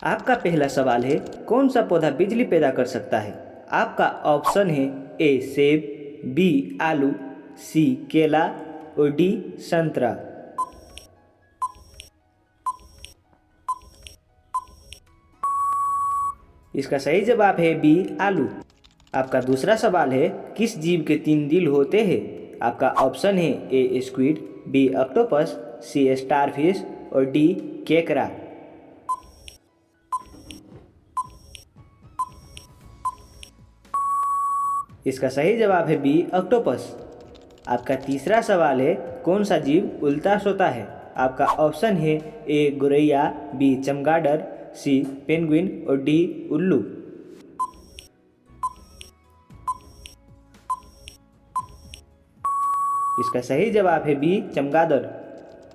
आपका पहला सवाल है, कौन सा पौधा बिजली पैदा कर सकता है? आपका ऑप्शन है ए सेब, बी आलू, सी केला और डी संतरा। इसका सही जवाब है बी आलू। आपका दूसरा सवाल है, किस जीव के 3 दिल होते हैं? आपका ऑप्शन है ए स्क्विड, बी ऑक्टोपस, सी स्टारफिश और डी केकड़ा। इसका सही जवाब है बी ऑक्टोपस। आपका तीसरा सवाल है, कौन सा जीव उल्टा सोता है? आपका ऑप्शन है ए गोरैया, बी चमगादड़, सी पेंगुइन और डी उल्लू। इसका सही जवाब है बी चमगादड़।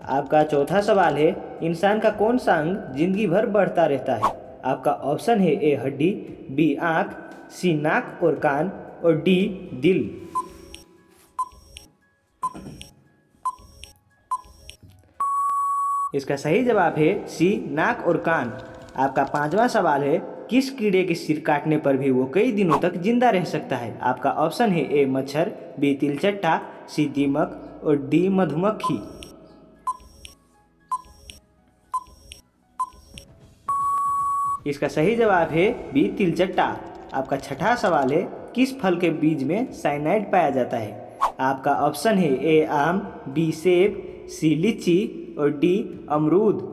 आपका चौथा सवाल है, इंसान का कौन सा अंग जिंदगी भर बढ़ता रहता है? आपका ऑप्शन है ए हड्डी, बी आँख, सी नाक और कान और डी दिल। इसका सही जवाब है सी नाक और कान। आपका पांचवा सवाल है, किस कीड़े के सिर काटने पर भी वो कई दिनों तक जिंदा रह सकता है? आपका ऑप्शन है ए मच्छर, बी तिलचट्टा, सी दीमक और डी मधुमक्खी। इसका सही जवाब है बी तिलचट्टा। आपका छठा सवाल है, किस फल के बीज में साइनाइड पाया जाता है? आपका ऑप्शन है ए आम, बी सेब, सी लीची और डी अमरूद।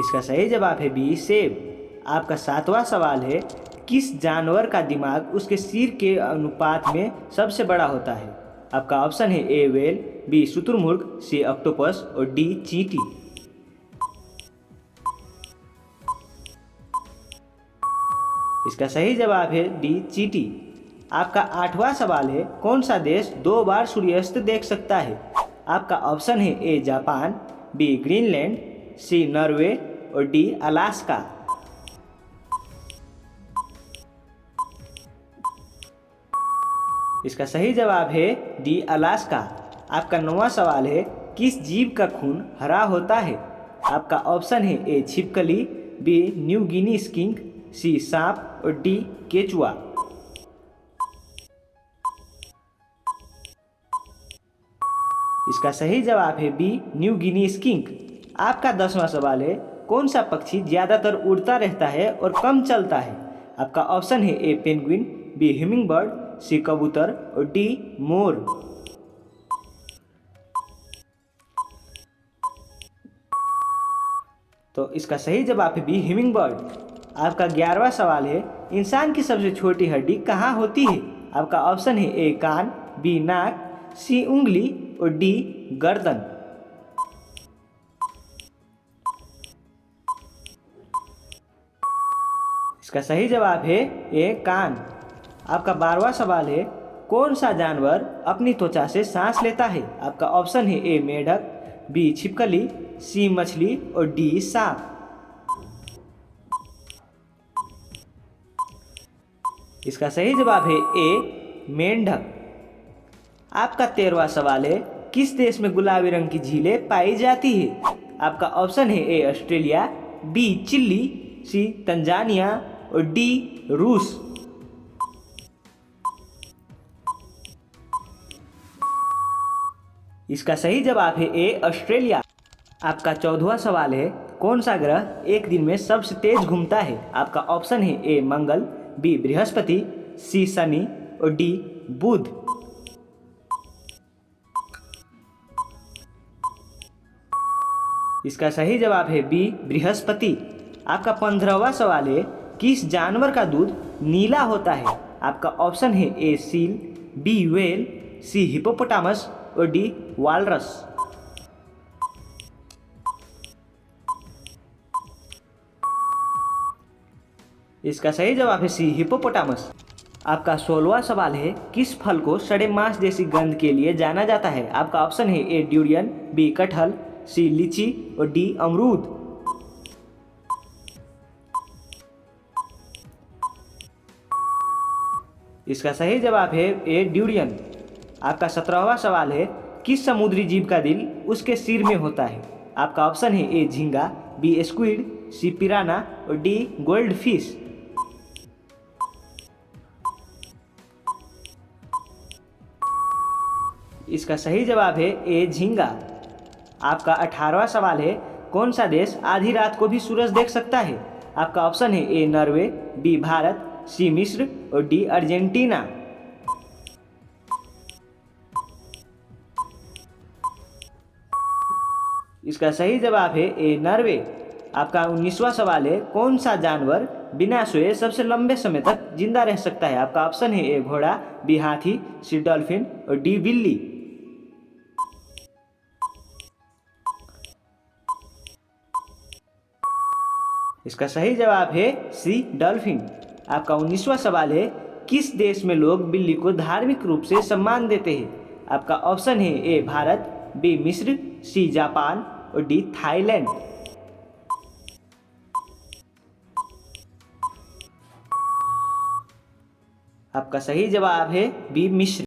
इसका सही जवाब है बी सेब। आपका सातवां सवाल है, किस जानवर का दिमाग उसके सिर के अनुपात में सबसे बड़ा होता है? आपका ऑप्शन है ए व्हेल, बी शुतुरमुर्ग, सी ऑक्टोपस और डी चींटी। इसका सही जवाब है डी चींटी। आपका आठवां सवाल है, कौन सा देश 2 बार सूर्यास्त देख सकता है? आपका ऑप्शन है A Japan, B Greenland, C Norway और डी अलास्का। इसका सही जवाब है डी अलास्का। आपका 9वां सवाल है, किस जीव का खून हरा होता है? आपका ऑप्शन है ए छिपकली, बी न्यू गिनी स्किंक, सी सांप और डी केचुआ। इसका सही जवाब है बी न्यू गिनी स्किंक। आपका 10वां सवाल है, कौन सा पक्षी ज़्यादातर उड़ता रहता है और कम चलता है? आपका ऑप्शन है ए पेंगुइन, बी हिमिंगबर्ड, सी कबूतर और डी मोर। तो इसका सही जवाब है बी हिमिंगबर्ड। आपका 11वां सवाल है, इंसान की सबसे छोटी हड्डी कहाँ होती है? आपका ऑप्शन है ए कान, बी नाक, सी उंगली और डी गर्दन। इसका सही जवाब है ए कान। आपका 12वां सवाल है, कौन सा जानवर अपनी त्वचा से सांस लेता है? आपका ऑप्शन है ए मेढक, बी छिपकली, सी मछली और डी सांप। इसका सही जवाब है ए मेंढक। आपका 13वां सवाल है, किस देश में गुलाबी रंग की झीलें पाई जाती है? आपका ऑप्शन है A Australia, B Chile, C Tanzania और डी रूस। इसका सही जवाब है ए ऑस्ट्रेलिया। आपका 14वां सवाल है, कौन सा ग्रह एक दिन में सबसे तेज घूमता है? आपका ऑप्शन है ए मंगल, बी बृहस्पति, सी शनि और डी बुध। इसका सही जवाब है बी बृहस्पति। आपका 15वां सवाल है, किस जानवर का दूध नीला होता है? आपका ऑप्शन है ए सील, बी व्हेल, सी हिपोपोटामस और डी वालरस। इसका सही जवाब है सी हिपोपोटामस। आपका 16वां सवाल है, किस फल को सड़े मांस जैसी गंध के लिए जाना जाता है? आपका ऑप्शन है ए ड्यूरियन, बी कटहल, सी लीची और डी अमरूद। इसका सही जवाब है ए ड्यूरियन। आपका 17वां सवाल है, किस समुद्री जीव का दिल उसके सिर में होता है? आपका ऑप्शन है ए झींगा, बी स्क्विड, सी पिराना और डी गोल्ड फिश। इसका सही जवाब है ए झींगा। आपका 18वां सवाल है, कौन सा देश आधी रात को भी सूरज देख सकता है? आपका ऑप्शन है ए नॉर्वे, बी भारत, सी मिस्र और डी अर्जेंटीना। इसका सही जवाब है ए नॉर्वे। आपका 19वां सवाल है, कौन सा जानवर बिना सोए सबसे लंबे समय तक जिंदा रह सकता है? आपका ऑप्शन है ए घोड़ा, बी हाथी, सी डॉल्फिन और डी बिल्ली। इसका सही जवाब है सी डॉल्फिन। आपका 19वां सवाल है, किस देश में लोग बिल्ली को धार्मिक रूप से सम्मान देते हैं? आपका ऑप्शन है ए भारत, बी मिस्र, सी जापान और डी थाईलैंड। आपका सही जवाब है बी मिस्र।